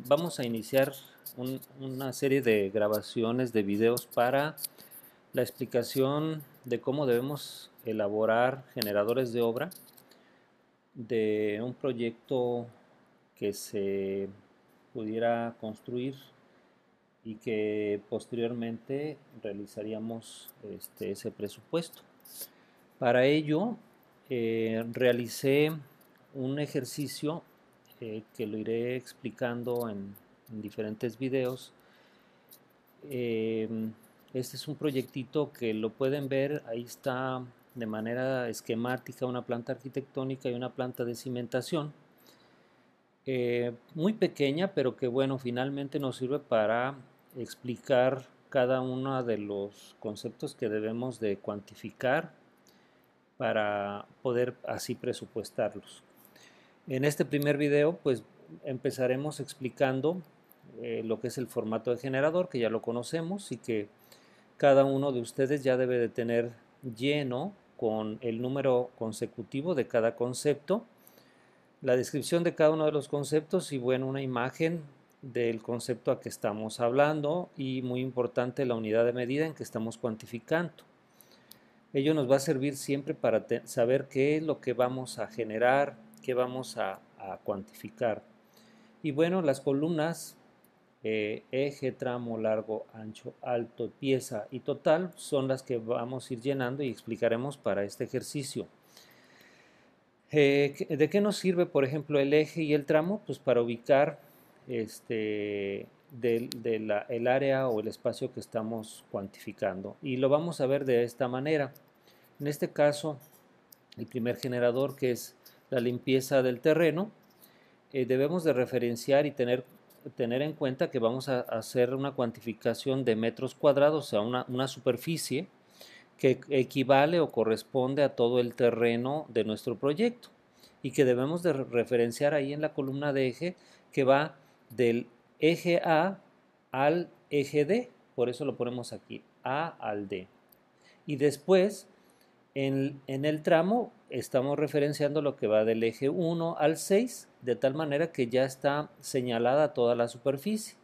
Vamos a iniciar una serie de grabaciones de videos para la explicación de cómo debemos elaborar generadores de obra de un proyecto que se pudiera construir y que posteriormente realizaríamos ese presupuesto. Para ello, realicé un ejercicio que lo iré explicando en diferentes videos. Eh, este es un proyectito que lo pueden ver, ahí está de manera esquemática una planta arquitectónica y una planta de cimentación. Muy pequeña, pero que bueno, finalmente nos sirve para explicar cada uno de los conceptos que debemos de cuantificar para poder así presupuestarlos. En este primer video pues empezaremos explicando lo que es el formato de generador, que ya lo conocemos y que cada uno de ustedes ya debe de tener lleno con el número consecutivo de cada concepto, la descripción de cada uno de los conceptos y bueno, una imagen del concepto a que estamos hablando y muy importante la unidad de medida en que estamos cuantificando. Ello nos va a servir siempre para saber qué es lo que vamos a generar, qué vamos a cuantificar. Y bueno, las columnas, eje, tramo, largo, ancho, alto, pieza y total son las que vamos a ir llenando y explicaremos para este ejercicio. ¿De qué nos sirve, por ejemplo, el eje y el tramo? Pues para ubicar el área o el espacio que estamos cuantificando. Y lo vamos a ver de esta manera. En este caso, el primer generador, que es la limpieza del terreno, debemos de referenciar y tener en cuenta que vamos a hacer una cuantificación de metros cuadrados, o sea, una superficie que equivale o corresponde a todo el terreno de nuestro proyecto y que debemos de referenciar ahí en la columna de eje que va del eje A al eje D, por eso lo ponemos aquí, A al D. Y después en el tramo estamos referenciando lo que va del eje 1 al 6, de tal manera que ya está señalada toda la superficie.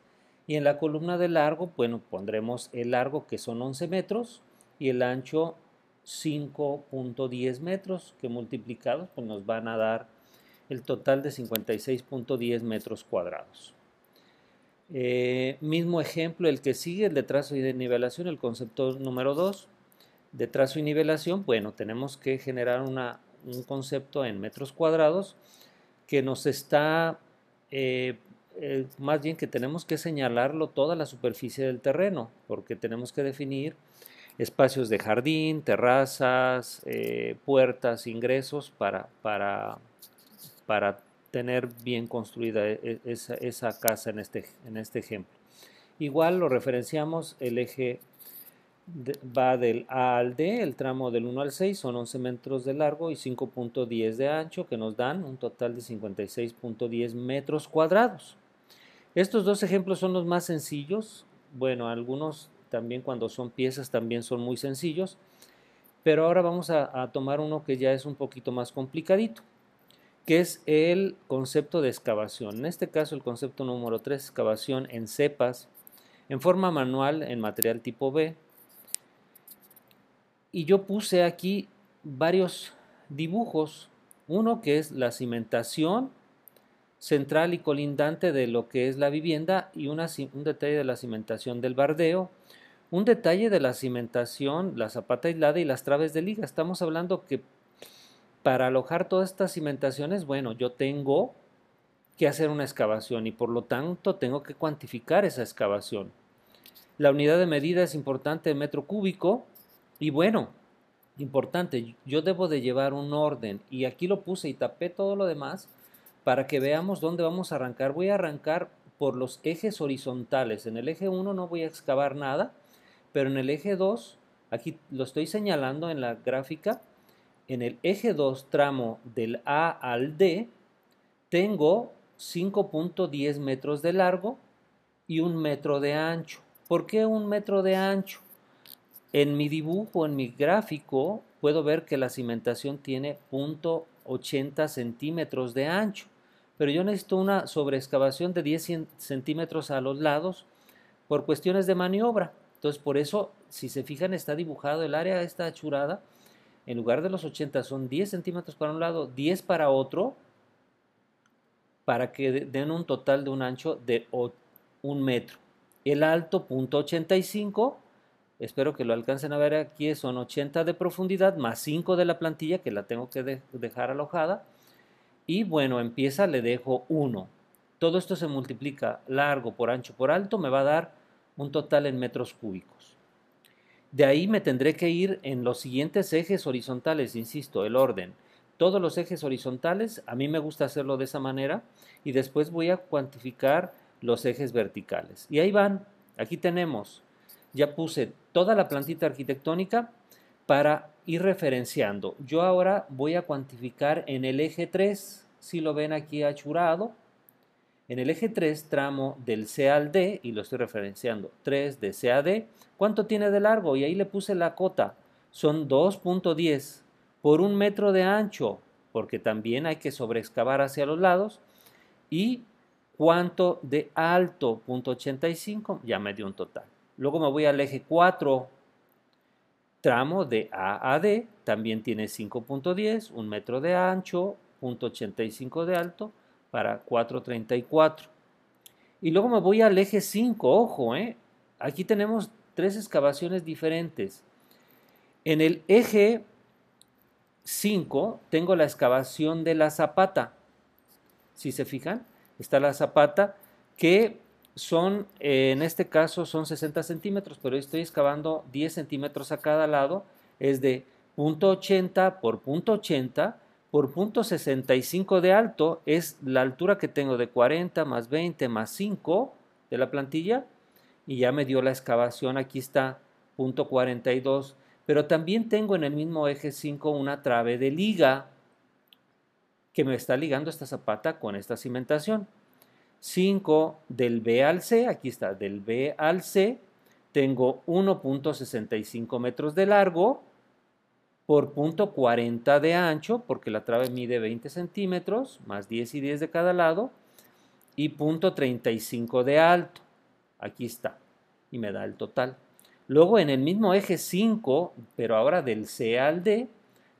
Y en la columna de largo, bueno, pondremos el largo que son 11 metros y el ancho 5.10 metros, que multiplicados pues nos van a dar el total de 56.10 metros cuadrados. Mismo ejemplo, el que sigue, el de trazo y de nivelación, el concepto número 2 de trazo y nivelación. Bueno, tenemos que generar un concepto en metros cuadrados que nos está, más bien que tenemos que señalarlo toda la superficie del terreno, porque tenemos que definir espacios de jardín, terrazas, puertas, ingresos para tener bien construida esa casa en este ejemplo. Igual lo referenciamos, el eje va del A al D, el tramo del 1 al 6 son 11 metros de largo y 5.10 de ancho, que nos dan un total de 56.10 metros cuadrados. Estos dos ejemplos son los más sencillos. Bueno, algunos también cuando son piezas también son muy sencillos, pero ahora vamos a tomar uno que ya es un poquito más complicadito, que es el concepto de excavación. En este caso el concepto número 3, excavación en cepas, en forma manual en material tipo B. Y yo puse aquí varios dibujos. Uno que es la cimentación central y colindante de lo que es la vivienda y un detalle de la cimentación del bardeo, un detalle de la cimentación, la zapata aislada y las traves de liga. Estamos hablando que para alojar todas estas cimentaciones, bueno, yo tengo que hacer una excavación y por lo tanto tengo que cuantificar esa excavación. La unidad de medida es importante en metro cúbico y bueno, importante, yo debo de llevar un orden y aquí lo puse y tapé todo lo demás para que veamos dónde vamos a arrancar. Voy a arrancar por los ejes horizontales. En el eje 1 no voy a excavar nada, pero en el eje 2, aquí lo estoy señalando en la gráfica, en el eje 2 tramo del A al D, tengo 5.10 metros de largo y 1 metro de ancho. ¿Por qué 1 metro de ancho? En mi dibujo, en mi gráfico, puedo ver que la cimentación tiene 0.80 centímetros de ancho, pero yo necesito una sobreexcavación de 10 centímetros a los lados por cuestiones de maniobra. Entonces, por eso, si se fijan, está dibujado el área esta achurada. En lugar de los 80 son 10 centímetros para un lado, 10 para otro, para que den un total de un ancho de 1 metro. El alto, 0.85, espero que lo alcancen a ver aquí, son 80 de profundidad más 5 de la plantilla, que la tengo que dejar alojada. Y bueno, empieza, le dejo 1. Todo esto se multiplica largo por ancho por alto, me va a dar un total en metros cúbicos. De ahí me tendré que ir en los siguientes ejes horizontales, insisto, el orden. Todos los ejes horizontales, a mí me gusta hacerlo de esa manera, y después voy a cuantificar los ejes verticales. Y ahí van, aquí tenemos, ya puse toda la plantita arquitectónica para ir referenciando. Yo ahora voy a cuantificar en el eje 3, si lo ven aquí achurado, en el eje 3, tramo del C al D, y lo estoy referenciando, 3 de C a D, ¿cuánto tiene de largo? Y ahí le puse la cota, son 2.10 por 1 metro de ancho, porque también hay que sobreexcavar hacia los lados, y cuánto de alto, 0.85, ya me dio un total. Luego me voy al eje 4, tramo de A a D, también tiene 5.10, 1 metro de ancho, 0.85 de alto, para 4.34. Y luego me voy al eje 5, ojo, aquí tenemos 3 excavaciones diferentes. En el eje 5 tengo la excavación de la zapata. Si se fijan, está la zapata que son, en este caso son 60 centímetros, pero estoy excavando 10 centímetros a cada lado, es de 0.80 por 0.80 por 0.65 de alto, es la altura que tengo de 40 más 20 más 5 de la plantilla, y ya me dio la excavación, aquí está 0.42, pero también tengo en el mismo eje 5 una trave de liga que me está ligando esta zapata con esta cimentación. 5 del B al C, aquí está, del B al C, tengo 1.65 metros de largo por 0.40 de ancho, porque la trave mide 20 centímetros, más 10 y 10 de cada lado, y 0.35 de alto, aquí está, y me da el total. Luego en el mismo eje 5, pero ahora del C al D,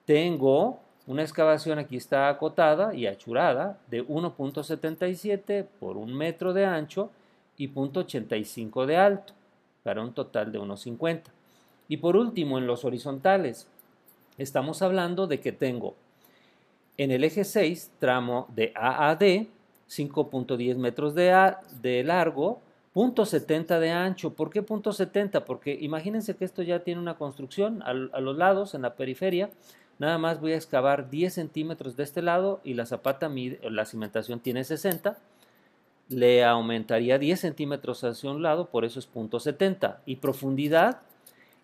tengo una excavación, aquí está acotada y achurada, de 1.77 por 1 metro de ancho y 0.85 de alto, para un total de 1.50. Y por último, en los horizontales, estamos hablando de que tengo en el eje 6, tramo de A a D, 5.10 metros de largo, 0.70 de ancho. ¿Por qué 0.70? Porque imagínense que esto ya tiene una construcción a los lados, en la periferia. Nada más voy a excavar 10 centímetros de este lado y la zapata, la cimentación tiene 60. Le aumentaría 10 centímetros hacia un lado, por eso es 0.70. Y profundidad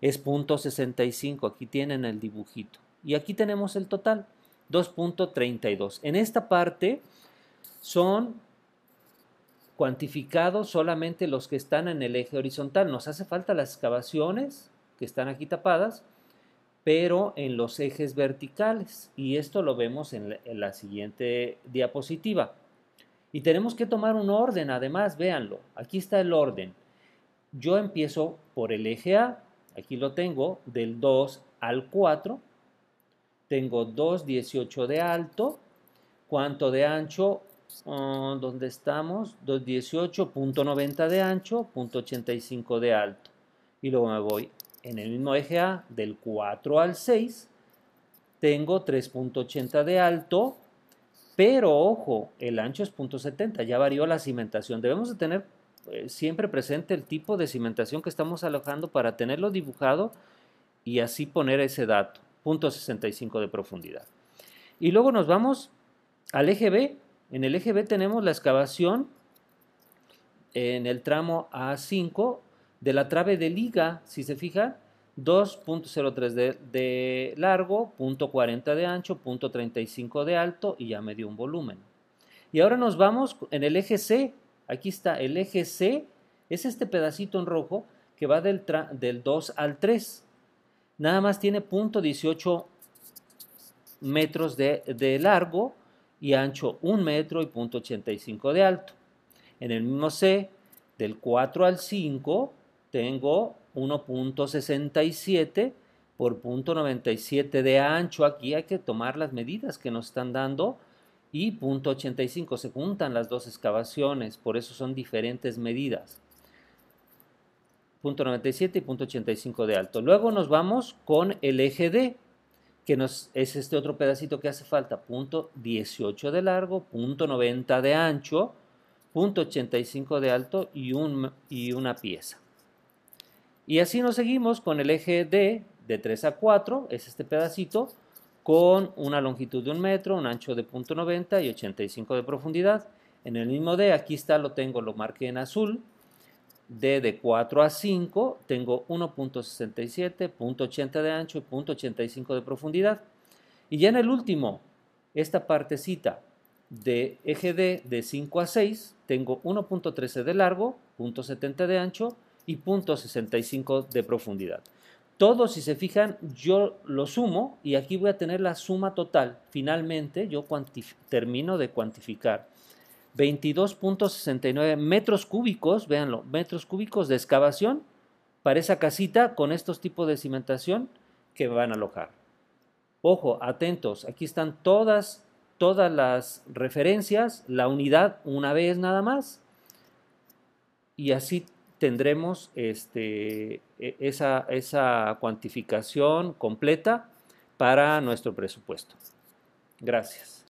es 0.65. Aquí tienen el dibujito. Y aquí tenemos el total, 2.32. En esta parte son cuantificados solamente los que están en el eje horizontal. Nos hace falta las excavaciones que están aquí tapadas, pero en los ejes verticales. Y esto lo vemos en la siguiente diapositiva. Y tenemos que tomar un orden, además, véanlo. Aquí está el orden. Yo empiezo por el eje A. Aquí lo tengo, del 2 al 4. Tengo 2.18 de alto. ¿Cuánto de ancho? ¿Dónde estamos? 2.18, 0.90 de ancho, 0.85 de alto. Y luego me voy en el mismo eje A, del 4 al 6. Tengo 3.80 de alto, pero ojo, el ancho es 0.70, ya varió la cimentación. Debemos de tener siempre presente el tipo de cimentación que estamos alojando para tenerlo dibujado y así poner ese dato, 0.65 de profundidad. Y luego nos vamos al eje B. En el eje B tenemos la excavación en el tramo A5 de la trave de liga, si se fijan, 2.03 de largo, 0.40 de ancho, 0.35 de alto, y ya me dio un volumen. Y ahora nos vamos en el eje C. Aquí está el eje C, es este pedacito en rojo que va del 2 al 3. Nada más tiene 0.18 metros de largo y ancho 1 metro y 0.85 de alto. En el mismo C, del 4 al 5, tengo 1.67 por 0.97 de ancho. Aquí hay que tomar las medidas que nos están dando y 0.85. Se juntan las dos excavaciones, por eso son diferentes medidas. 0.97 y 0.85 de alto. Luego nos vamos con el eje D, que es este otro pedacito que hace falta. 0.18 de largo, 0.90 de ancho, 0.85 de alto y una pieza. Y así nos seguimos con el eje D de 3 a 4, es este pedacito, con una longitud de 1 metro, un ancho de 0.90 y 85 de profundidad. En el mismo D, aquí está, lo marqué en azul. D de 4 a 5, tengo 1.67, 0.80 de ancho y 0.85 de profundidad. Y ya en el último, esta partecita de eje D de 5 a 6, tengo 1.13 de largo, 0.70 de ancho y 0.65 de profundidad. Todo, si se fijan, yo lo sumo y aquí voy a tener la suma total. Finalmente, yo termino de cuantificar 22.69 metros cúbicos, véanlo, metros cúbicos de excavación para esa casita con estos tipos de cimentación que van a alojar. Ojo, atentos, aquí están todas las referencias, la unidad una vez nada más, y así tendremos esa cuantificación completa para nuestro presupuesto. Gracias.